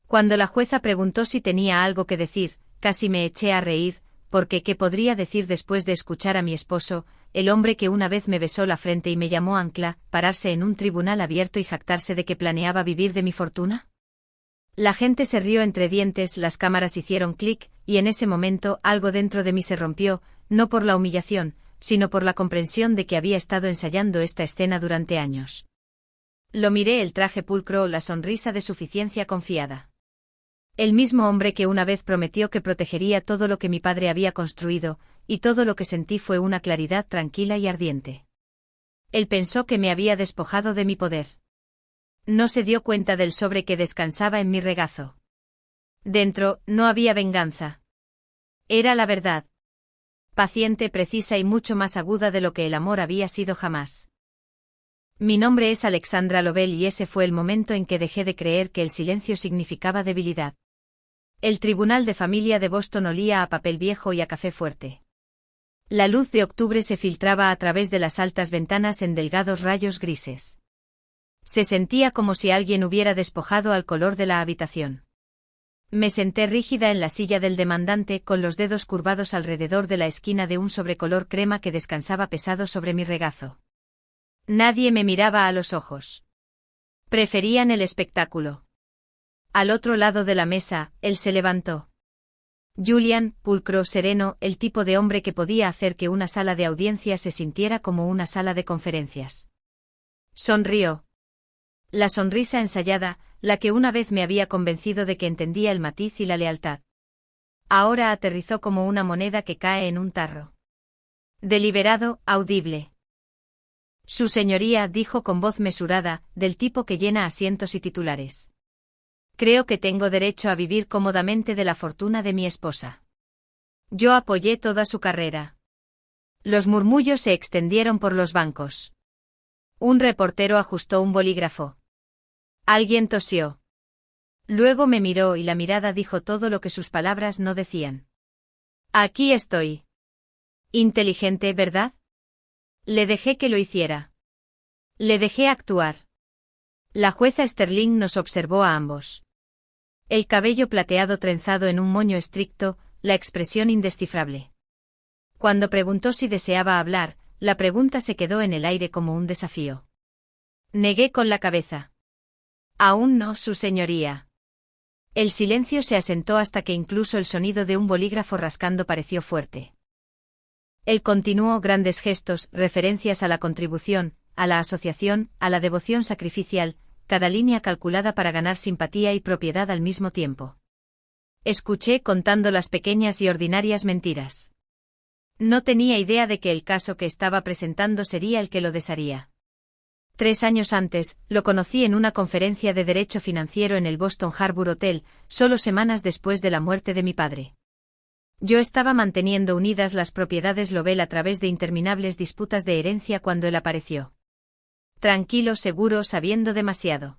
Cuando la jueza preguntó si tenía algo que decir, casi me eché a reír, porque ¿qué podría decir después de escuchar a mi esposo, el hombre que una vez me besó la frente y me llamó ancla, pararse en un tribunal abierto y jactarse de que planeaba vivir de mi fortuna? La gente se rió entre dientes, las cámaras hicieron clic, y en ese momento algo dentro de mí se rompió, no por la humillación, sino por la comprensión de que había estado ensayando esta escena durante años. Lo miré, el traje pulcro, la sonrisa de suficiencia confiada. El mismo hombre que una vez prometió que protegería todo lo que mi padre había construido, y todo lo que sentí fue una claridad tranquila y ardiente. Él pensó que me había despojado de mi poder. No se dio cuenta del sobre que descansaba en mi regazo. Dentro, no había venganza. Era la verdad. Paciente, precisa y mucho más aguda de lo que el amor había sido jamás. Mi nombre es Alexandra Lovell y ese fue el momento en que dejé de creer que el silencio significaba debilidad. El tribunal de familia de Boston olía a papel viejo y a café fuerte. La luz de octubre se filtraba a través de las altas ventanas en delgados rayos grises. Se sentía como si alguien hubiera despojado al color de la habitación. Me senté rígida en la silla del demandante, con los dedos curvados alrededor de la esquina de un sobrecolor crema que descansaba pesado sobre mi regazo. Nadie me miraba a los ojos. Preferían el espectáculo. Al otro lado de la mesa, él se levantó. Julian, pulcro, sereno, el tipo de hombre que podía hacer que una sala de audiencia se sintiera como una sala de conferencias. Sonrió. La sonrisa ensayada, la que una vez me había convencido de que entendía el matiz y la lealtad. Ahora aterrizó como una moneda que cae en un tarro. Deliberado, audible. Su señoría, dijo con voz mesurada, del tipo que llena asientos y titulares. Creo que tengo derecho a vivir cómodamente de la fortuna de mi esposa. Yo apoyé toda su carrera. Los murmullos se extendieron por los bancos. Un reportero ajustó un bolígrafo. Alguien tosió. Luego me miró y la mirada dijo todo lo que sus palabras no decían. Aquí estoy. Inteligente, ¿verdad? Le dejé que lo hiciera. Le dejé actuar. La jueza Sterling nos observó a ambos. El cabello plateado trenzado en un moño estricto, la expresión indescifrable. Cuando preguntó si deseaba hablar, la pregunta se quedó en el aire como un desafío. Negué con la cabeza. Aún no, su señoría. El silencio se asentó hasta que incluso el sonido de un bolígrafo rascando pareció fuerte. Él continuó, grandes gestos, referencias a la contribución, a la asociación, a la devoción sacrificial, cada línea calculada para ganar simpatía y propiedad al mismo tiempo. Escuché contando las pequeñas y ordinarias mentiras. No tenía idea de que el caso que estaba presentando sería el que lo desharía. 3 años antes, lo conocí en una conferencia de derecho financiero en el Boston Harbor Hotel, solo semanas después de la muerte de mi padre. Yo estaba manteniendo unidas las propiedades Lovell a través de interminables disputas de herencia cuando él apareció. Tranquilo, seguro, sabiendo demasiado.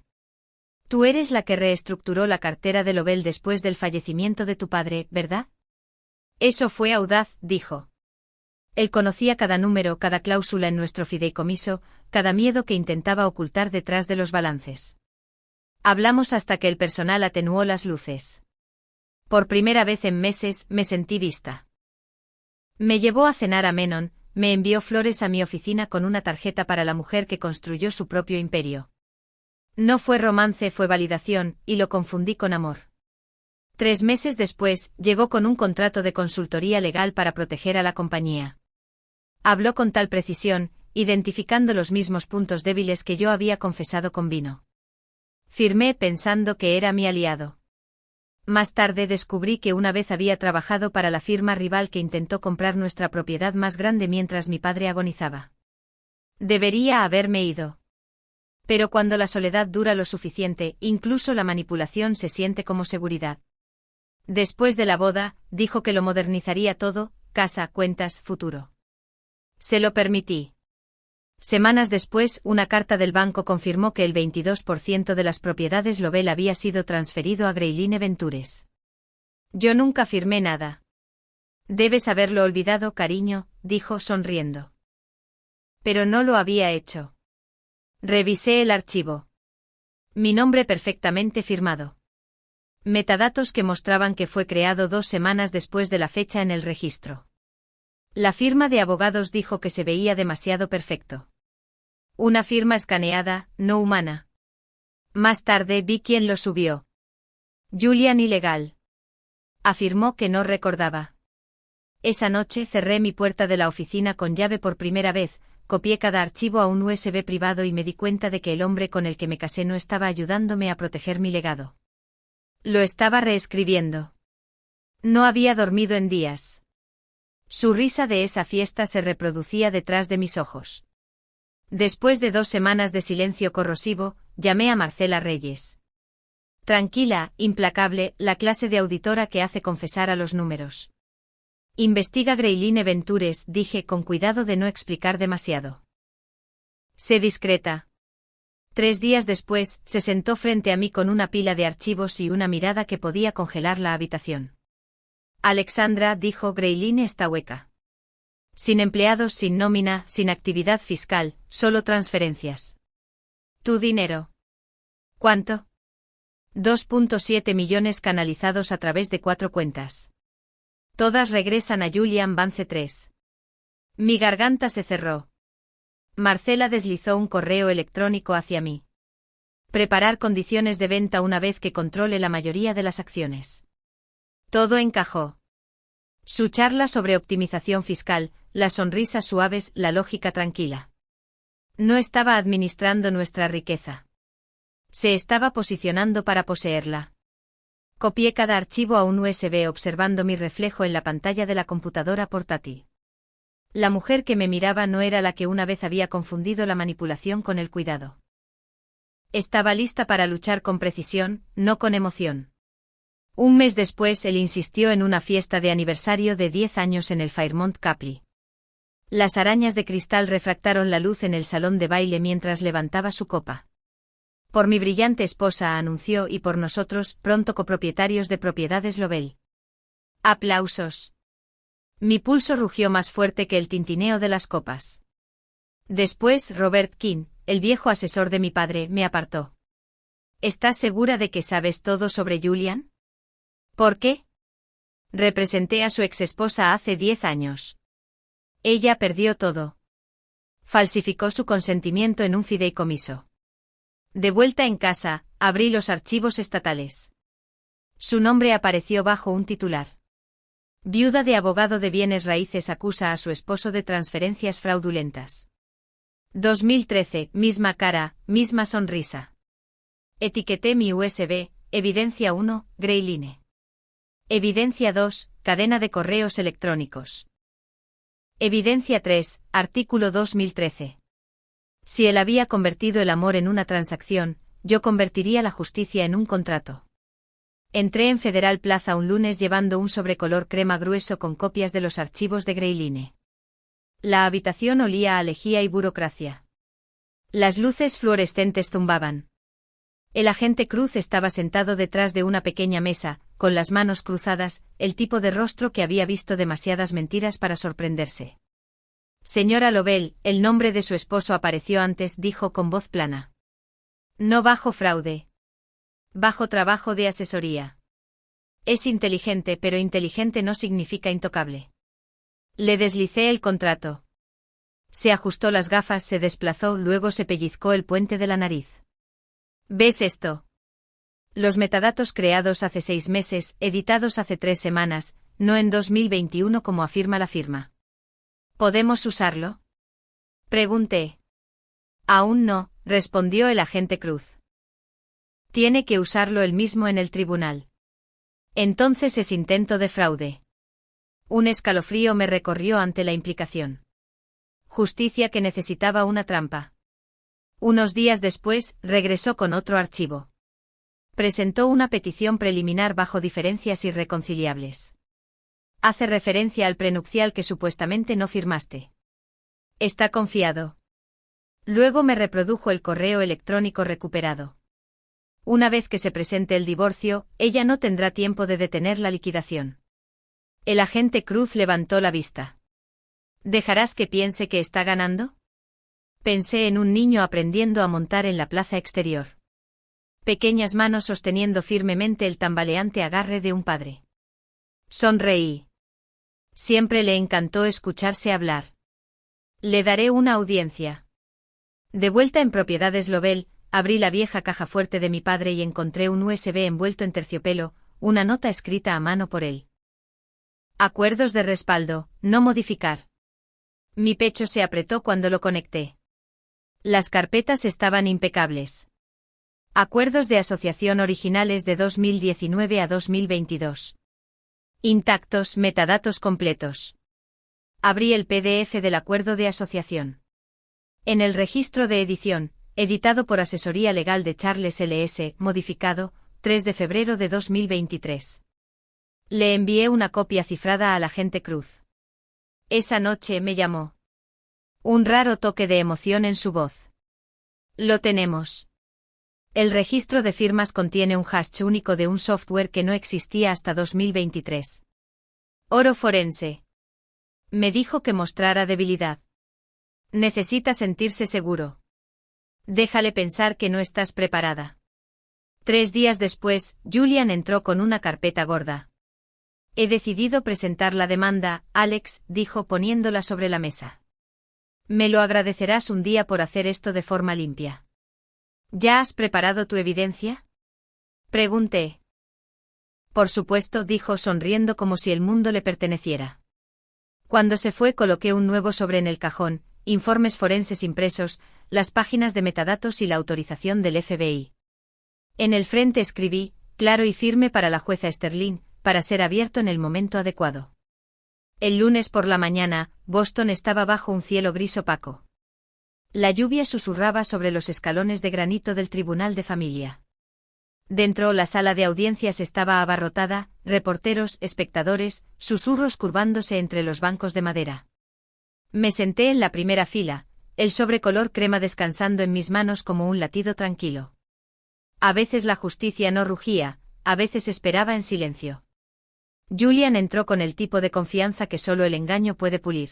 Tú eres la que reestructuró la cartera de Lovell después del fallecimiento de tu padre, ¿verdad? Eso fue audaz, dijo. Él conocía cada número, cada cláusula en nuestro fideicomiso, cada miedo que intentaba ocultar detrás de los balances. Hablamos hasta que el personal atenuó las luces. Por primera vez en meses, me sentí vista. Me llevó a cenar a Menon, me envió flores a mi oficina con una tarjeta para la mujer que construyó su propio imperio. No fue romance, fue validación, y lo confundí con amor. 3 meses después, llegó con un contrato de consultoría legal para proteger a la compañía. Habló con tal precisión, identificando los mismos puntos débiles que yo había confesado con vino. Firmé pensando que era mi aliado. Más tarde descubrí que una vez había trabajado para la firma rival que intentó comprar nuestra propiedad más grande mientras mi padre agonizaba. Debería haberme ido. Pero cuando la soledad dura lo suficiente, incluso la manipulación se siente como seguridad. Después de la boda, dijo que lo modernizaría todo, casa, cuentas, futuro. Se lo permití. Semanas después, una carta del banco confirmó que el 22% de las propiedades Lovell había sido transferido a Greyline Ventures. Yo nunca firmé nada. Debes haberlo olvidado, cariño, dijo sonriendo. Pero no lo había hecho. Revisé el archivo. Mi nombre perfectamente firmado. Metadatos que mostraban que fue creado 2 semanas después de la fecha en el registro. La firma de abogados dijo que se veía demasiado perfecto. Una firma escaneada, no humana. Más tarde vi quién lo subió. Julian ilegal. Afirmó que no recordaba. Esa noche cerré mi puerta de la oficina con llave por primera vez, copié cada archivo a un USB privado y me di cuenta de que el hombre con el que me casé no estaba ayudándome a proteger mi legado. Lo estaba reescribiendo. No había dormido en días. Su risa de esa fiesta se reproducía detrás de mis ojos. Después de 2 semanas de silencio corrosivo, llamé a Marcela Reyes. Tranquila, implacable, la clase de auditora que hace confesar a los números. Investiga Greyline Ventures, dije con cuidado de no explicar demasiado. Sé discreta. 3 días después, se sentó frente a mí con una pila de archivos y una mirada que podía congelar la habitación. Alexandra, dijo, Greyline está hueca. Sin empleados, sin nómina, sin actividad fiscal, solo transferencias. ¿Tu dinero? ¿Cuánto? 2.7 millones canalizados a través de 4 cuentas. Todas regresan a Julian Vance 3. Mi garganta se cerró. Marcela deslizó un correo electrónico hacia mí. Preparar condiciones de venta una vez que controle la mayoría de las acciones. Todo encajó. Su charla sobre optimización fiscal, las sonrisas suaves, la lógica tranquila. No estaba administrando nuestra riqueza. Se estaba posicionando para poseerla. Copié cada archivo a un USB observando mi reflejo en la pantalla de la computadora portátil. La mujer que me miraba no era la que una vez había confundido la manipulación con el cuidado. Estaba lista para luchar con precisión, no con emoción. Un mes después él insistió en una fiesta de aniversario de 10 años en el Fairmont Capri. Las arañas de cristal refractaron la luz en el salón de baile mientras levantaba su copa. Por mi brillante esposa, anunció, y por nosotros, pronto copropietarios de Propiedades Lovell. Aplausos. Mi pulso rugió más fuerte que el tintineo de las copas. Después, Robert King, el viejo asesor de mi padre, me apartó. ¿Estás segura de que sabes todo sobre Julian? ¿Por qué? Representé a su exesposa hace 10 años. Ella perdió todo. Falsificó su consentimiento en un fideicomiso. De vuelta en casa, abrí los archivos estatales. Su nombre apareció bajo un titular. Viuda de abogado de bienes raíces acusa a su esposo de transferencias fraudulentas. 2013, misma cara, misma sonrisa. Etiqueté mi USB, evidencia 1, Greyline. Evidencia 2, cadena de correos electrónicos. Evidencia 3, artículo 2013. Si él había convertido el amor en una transacción, yo convertiría la justicia en un contrato. Entré en Federal Plaza un lunes llevando un sobrecolor crema grueso con copias de los archivos de Greyline. La habitación olía a lejía y burocracia. Las luces fluorescentes zumbaban. El agente Cruz estaba sentado detrás de una pequeña mesa, con las manos cruzadas, el tipo de rostro que había visto demasiadas mentiras para sorprenderse. Señora Lovell, el nombre de su esposo apareció antes, dijo con voz plana. No bajo fraude. Bajo trabajo de asesoría. Es inteligente, pero inteligente no significa intocable. Le deslicé el contrato. Se ajustó las gafas, se desplazó, luego se pellizcó el puente de la nariz. ¿Ves esto? Los metadatos creados hace 6 meses, editados hace 3 semanas, no en 2021 como afirma la firma. ¿Podemos usarlo? Pregunté. Aún no, respondió el agente Cruz. Tiene que usarlo él mismo en el tribunal. Entonces es intento de fraude. Un escalofrío me recorrió ante la implicación. Justicia que necesitaba una trampa. Unos días después, regresó con otro archivo. Presentó una petición preliminar bajo diferencias irreconciliables. Hace referencia al prenupcial que supuestamente no firmaste. Está confiado. Luego me reprodujo el correo electrónico recuperado. Una vez que se presente el divorcio, ella no tendrá tiempo de detener la liquidación. El agente Cruz levantó la vista. ¿Dejarás que piense que está ganando? Pensé en un niño aprendiendo a montar en la plaza exterior. pequeñas manos sosteniendo firmemente el tambaleante agarre de un padre. Sonreí. Siempre le encantó escucharse hablar. Le daré una audiencia. De vuelta en Propiedades Lovell, abrí la vieja caja fuerte de mi padre y encontré un USB envuelto en terciopelo, una nota escrita a mano por él. Acuerdos de respaldo, no modificar. Mi pecho se apretó cuando lo conecté. Las carpetas estaban impecables. Acuerdos de asociación originales de 2019 a 2022. Intactos, metadatos completos. Abrí el PDF del acuerdo de asociación. En el registro de edición, editado por Asesoría Legal de Charles L.S., modificado, 3 de febrero de 2023. Le envié una copia cifrada al agente Cruz. Esa noche me llamó. Un raro toque de emoción en su voz. Lo tenemos. El registro de firmas contiene un hash único de un software que no existía hasta 2023. Oro forense. Me dijo que mostrara debilidad. Necesita sentirse seguro. Déjale pensar que no estás preparada. 3 días después, Julian entró con una carpeta gorda. He decidido presentar la demanda, Alex, dijo poniéndola sobre la mesa. Me lo agradecerás un día por hacer esto de forma limpia. ¿Ya has preparado tu evidencia? Pregunté. Por supuesto, dijo sonriendo como si el mundo le perteneciera. Cuando se fue coloqué un nuevo sobre en el cajón, informes forenses impresos, las páginas de metadatos y la autorización del FBI. En el frente escribí, claro y firme para la jueza Sterling, para ser abierto en el momento adecuado. El lunes por la mañana, Boston estaba bajo un cielo gris opaco. La lluvia susurraba sobre los escalones de granito del Tribunal de Familia. Dentro, la sala de audiencias estaba abarrotada, reporteros, espectadores, susurros curvándose entre los bancos de madera. Me senté en la primera fila, el sobre color crema descansando en mis manos como un latido tranquilo. A veces la justicia no rugía, a veces esperaba en silencio. Julian entró con el tipo de confianza que solo el engaño puede pulir.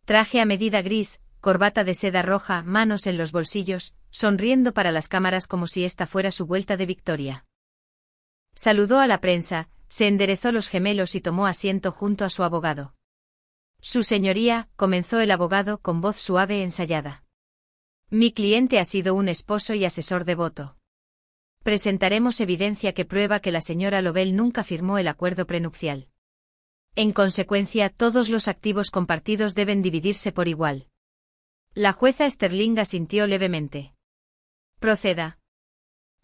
Traje a medida gris, corbata de seda roja, manos en los bolsillos, sonriendo para las cámaras como si esta fuera su vuelta de victoria. Saludó a la prensa, se enderezó los gemelos y tomó asiento junto a su abogado. Su señoría, comenzó el abogado con voz suave e ensayada. Mi cliente ha sido un esposo y asesor devoto. Presentaremos evidencia que prueba que la señora Lovell nunca firmó el acuerdo prenupcial. En consecuencia, todos los activos compartidos deben dividirse por igual. La jueza Sterling asintió levemente. Proceda.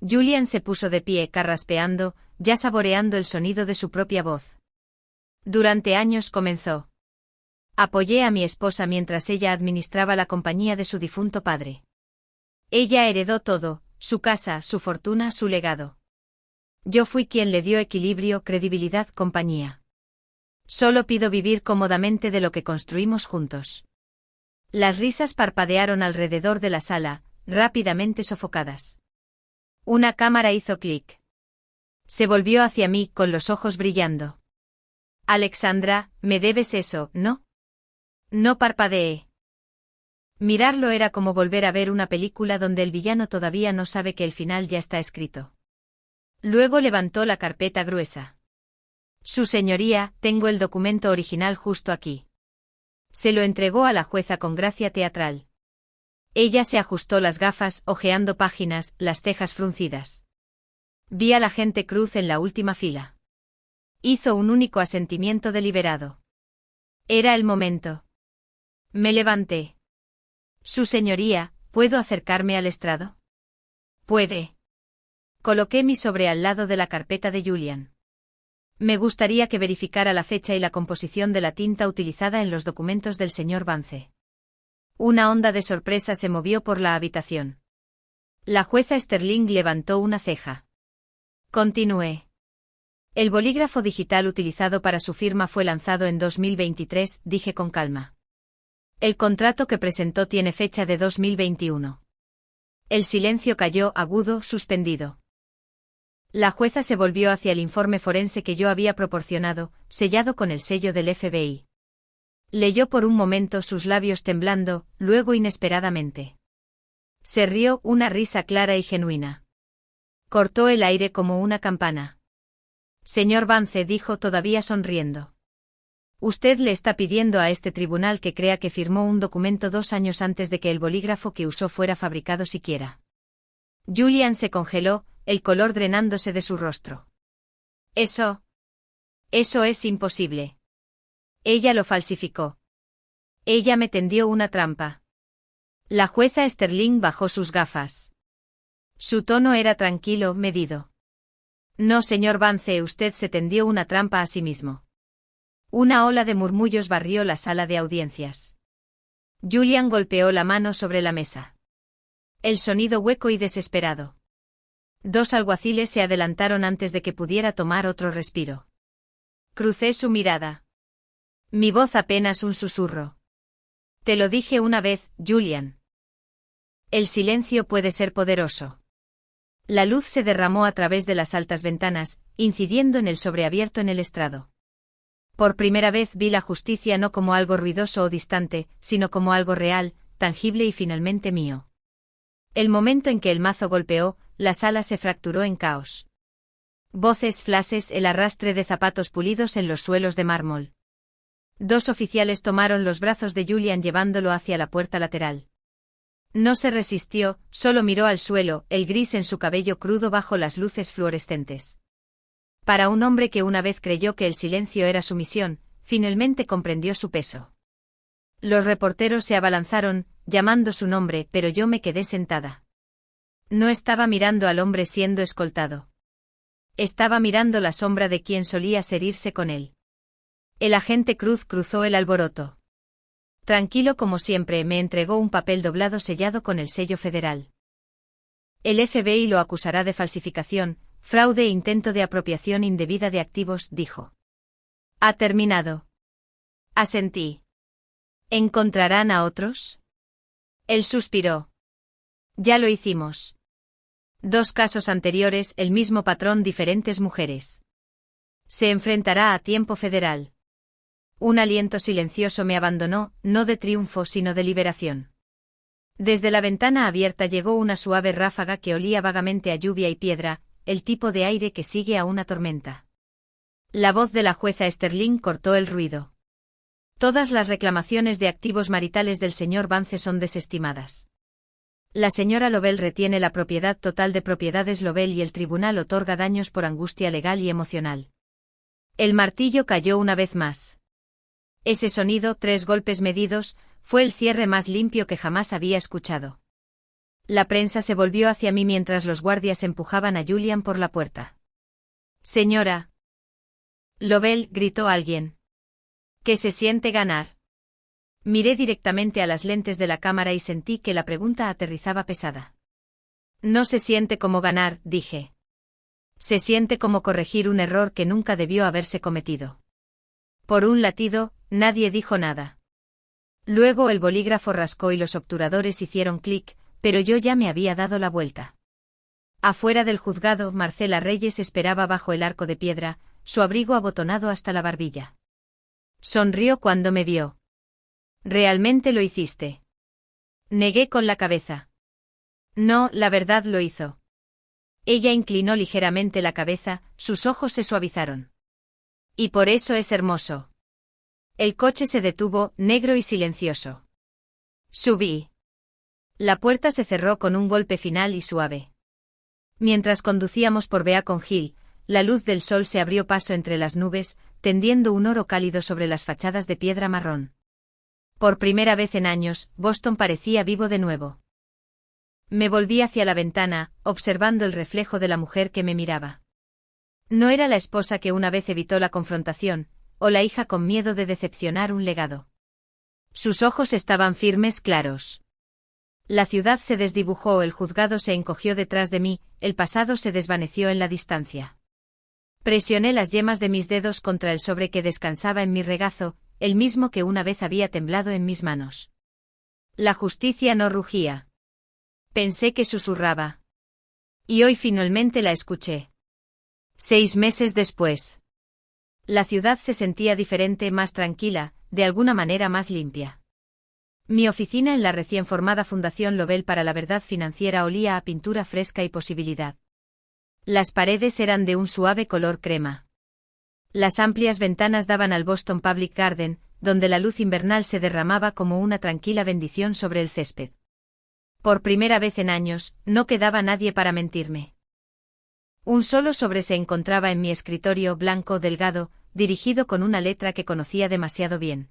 Julian se puso de pie, carraspeando, ya saboreando el sonido de su propia voz. Durante años comenzó. Apoyé a mi esposa mientras ella administraba la compañía de su difunto padre. Ella heredó todo, su casa, su fortuna, su legado. Yo fui quien le dio equilibrio, credibilidad, compañía. Solo pido vivir cómodamente de lo que construimos juntos. Las risas parpadearon alrededor de la sala, rápidamente sofocadas. Una cámara hizo clic. Se volvió hacia mí con los ojos brillando. Alexandra, me debes eso, ¿no? No parpadeé. Mirarlo era como volver a ver una película donde el villano todavía no sabe que el final ya está escrito. Luego levantó la carpeta gruesa. Su señoría, tengo el documento original justo aquí. Se lo entregó a la jueza con gracia teatral. Ella se ajustó las gafas, hojeando páginas, las cejas fruncidas. Vi al agente Cruz en la última fila. Hizo un único asentimiento deliberado. Era el momento. Me levanté. Su señoría, ¿puedo acercarme al estrado? Puede. Coloqué mi sobre al lado de la carpeta de Julian. Me gustaría que verificara la fecha y la composición de la tinta utilizada en los documentos del señor Vance. Una onda de sorpresa se movió por la habitación. La jueza Sterling levantó una ceja. Continué. El bolígrafo digital utilizado para su firma fue lanzado en 2023, dije con calma. El contrato que presentó tiene fecha de 2021. El silencio cayó, agudo, suspendido. La jueza se volvió hacia el informe forense que yo había proporcionado, sellado con el sello del FBI. Leyó por un momento, sus labios temblando, luego inesperadamente. Se rió, una risa clara y genuina. Cortó el aire como una campana. Señor Vance, dijo todavía sonriendo. Usted le está pidiendo a este tribunal que crea que firmó un documento 2 años antes de que el bolígrafo que usó fuera fabricado siquiera. Julian se congeló, el color drenándose de su rostro. Eso es imposible. Ella lo falsificó. Ella me tendió una trampa. La jueza Sterling bajó sus gafas. Su tono era tranquilo, medido. No, señor Vance, usted se tendió una trampa a sí mismo. Una ola de murmullos barrió la sala de audiencias. Julian golpeó la mano sobre la mesa. El sonido hueco y desesperado. 2 alguaciles se adelantaron antes de que pudiera tomar otro respiro. Crucé su mirada. Mi voz apenas un susurro. Te lo dije una vez, Julian. El silencio puede ser poderoso. La luz se derramó a través de las altas ventanas, incidiendo en el sobreabierto en el estrado. Por primera vez vi la justicia no como algo ruidoso o distante, sino como algo real, tangible y finalmente mío. El momento en que el mazo golpeó, la sala se fracturó en caos. Voces, flashes, el arrastre de zapatos pulidos en los suelos de mármol. 2 oficiales tomaron los brazos de Julian llevándolo hacia la puerta lateral. No se resistió, solo miró al suelo, el gris en su cabello crudo bajo las luces fluorescentes. Para un hombre que una vez creyó que el silencio era su misión, finalmente comprendió su peso. Los reporteros se abalanzaron, llamando su nombre, pero yo me quedé sentada. No estaba mirando al hombre siendo escoltado. Estaba mirando la sombra de quien solía irse con él. El agente Cruz cruzó el alboroto. Tranquilo como siempre, me entregó un papel doblado sellado con el sello federal. El FBI lo acusará de falsificación, fraude e intento de apropiación indebida de activos, dijo. Ha terminado. Asentí. ¿Encontrarán a otros? Él suspiró. Ya lo hicimos. 2 casos anteriores, el mismo patrón, diferentes mujeres. Se enfrentará a tiempo federal. Un aliento silencioso me abandonó, no de triunfo sino de liberación. Desde la ventana abierta llegó una suave ráfaga que olía vagamente a lluvia y piedra, el tipo de aire que sigue a una tormenta. La voz de la jueza Sterling cortó el ruido. Todas las reclamaciones de activos maritales del señor Vance son desestimadas. La señora Lovell retiene la propiedad total de propiedades Lovell y el tribunal otorga daños por angustia legal y emocional. El martillo cayó una vez más. Ese sonido, 3 golpes medidos, fue el cierre más limpio que jamás había escuchado. La prensa se volvió hacia mí mientras los guardias empujaban a Julian por la puerta. Señora Lovell, gritó alguien. ¿Qué se siente ganar? Miré directamente a las lentes de la cámara y sentí que la pregunta aterrizaba pesada. No se siente como ganar, dije. Se siente como corregir un error que nunca debió haberse cometido. Por un latido, nadie dijo nada. Luego el bolígrafo rascó y los obturadores hicieron clic, pero yo ya me había dado la vuelta. Afuera del juzgado, Marcela Reyes esperaba bajo el arco de piedra, su abrigo abotonado hasta la barbilla. Sonrió cuando me vio. ¿Realmente lo hiciste? Negué con la cabeza. No, la verdad lo hizo. Ella inclinó ligeramente la cabeza, sus ojos se suavizaron. Y por eso es hermoso. El coche se detuvo, negro y silencioso. Subí. La puerta se cerró con un golpe final y suave. Mientras conducíamos por Beacon Hill, la luz del sol se abrió paso entre las nubes, tendiendo un oro cálido sobre las fachadas de piedra marrón. Por primera vez en años, Boston parecía vivo de nuevo. Me volví hacia la ventana, observando el reflejo de la mujer que me miraba. No era la esposa que una vez evitó la confrontación, o la hija con miedo de decepcionar un legado. Sus ojos estaban firmes, claros. La ciudad se desdibujó, el juzgado se encogió detrás de mí, el pasado se desvaneció en la distancia. Presioné las yemas de mis dedos contra el sobre que descansaba en mi regazo, el mismo que una vez había temblado en mis manos. La justicia no rugía. Pensé que susurraba. Y hoy finalmente la escuché. 6 meses después. La ciudad se sentía diferente, más tranquila, de alguna manera más limpia. Mi oficina en la recién formada Fundación Lovell para la Verdad Financiera olía a pintura fresca y posibilidad. Las paredes eran de un suave color crema. Las amplias ventanas daban al Boston Public Garden, donde la luz invernal se derramaba como una tranquila bendición sobre el césped. Por primera vez en años, no quedaba nadie para mentirme. Un solo sobre se encontraba en mi escritorio blanco delgado, dirigido con una letra que conocía demasiado bien.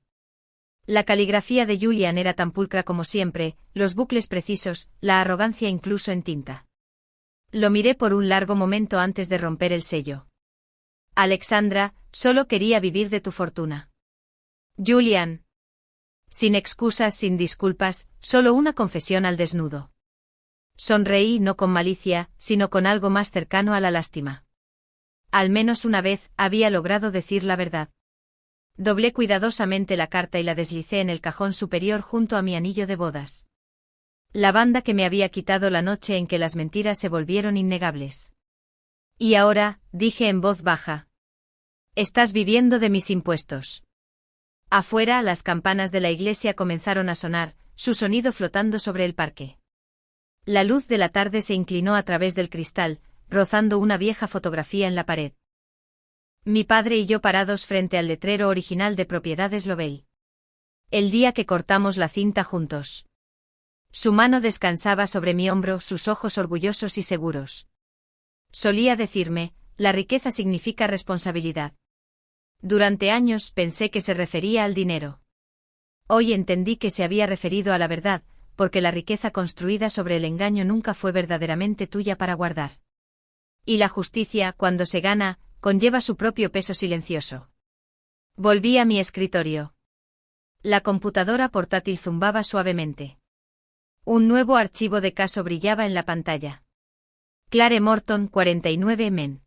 La caligrafía de Julian era tan pulcra como siempre, los bucles precisos, la arrogancia incluso en tinta. Lo miré por un largo momento antes de romper el sello. Alexandra, solo quería vivir de tu fortuna. Julian. Sin excusas, sin disculpas, solo una confesión al desnudo. Sonreí no con malicia, sino con algo más cercano a la lástima. Al menos una vez había logrado decir la verdad. Doblé cuidadosamente la carta y la deslicé en el cajón superior junto a mi anillo de bodas. La banda que me había quitado la noche en que las mentiras se volvieron innegables. Y ahora, dije en voz baja. Estás viviendo de mis impuestos. Afuera, las campanas de la iglesia comenzaron a sonar, su sonido flotando sobre el parque. La luz de la tarde se inclinó a través del cristal, rozando una vieja fotografía en la pared. Mi padre y yo parados frente al letrero original de Propiedades Lovell. El día que cortamos la cinta juntos. Su mano descansaba sobre mi hombro, sus ojos orgullosos y seguros. Solía decirme, la riqueza significa responsabilidad. Durante años pensé que se refería al dinero. Hoy entendí que se había referido a la verdad, porque la riqueza construida sobre el engaño nunca fue verdaderamente tuya para guardar. Y la justicia, cuando se gana, conlleva su propio peso silencioso. Volví a mi escritorio. La computadora portátil zumbaba suavemente. Un nuevo archivo de caso brillaba en la pantalla. Clare Morton, 49 Men.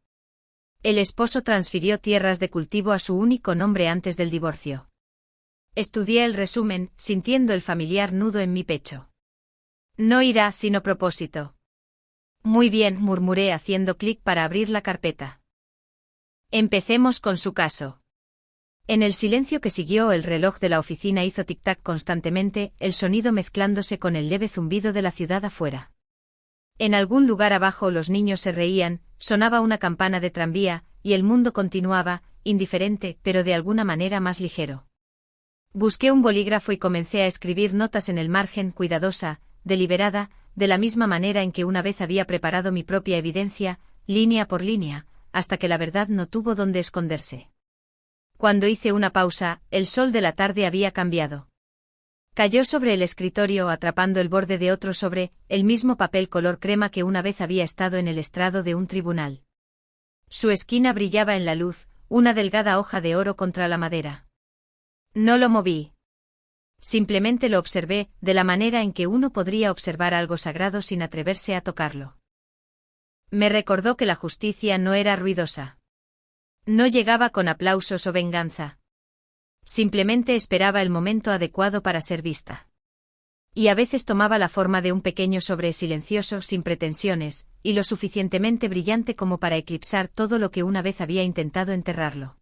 El esposo transfirió tierras de cultivo a su único nombre antes del divorcio. Estudié el resumen, sintiendo el familiar nudo en mi pecho. No irá sino propósito. Muy bien, murmuré haciendo clic para abrir la carpeta. Empecemos con su caso. En el silencio que siguió, el reloj de la oficina hizo tic-tac constantemente, el sonido mezclándose con el leve zumbido de la ciudad afuera. En algún lugar abajo los niños se reían, sonaba una campana de tranvía, y el mundo continuaba, indiferente, pero de alguna manera más ligero. Busqué un bolígrafo y comencé a escribir notas en el margen, cuidadosa, deliberada, de la misma manera en que una vez había preparado mi propia evidencia, línea por línea, hasta que la verdad no tuvo dónde esconderse. Cuando hice una pausa, el sol de la tarde había cambiado. Cayó sobre el escritorio atrapando el borde de otro sobre, el mismo papel color crema que una vez había estado en el estrado de un tribunal. Su esquina brillaba en la luz, una delgada hoja de oro contra la madera. No lo moví. Simplemente lo observé, de la manera en que uno podría observar algo sagrado sin atreverse a tocarlo. Me recordó que la justicia no era ruidosa. No llegaba con aplausos o venganza. Simplemente esperaba el momento adecuado para ser vista. Y a veces tomaba la forma de un pequeño sobre silencioso, sin pretensiones, y lo suficientemente brillante como para eclipsar todo lo que una vez había intentado enterrarlo.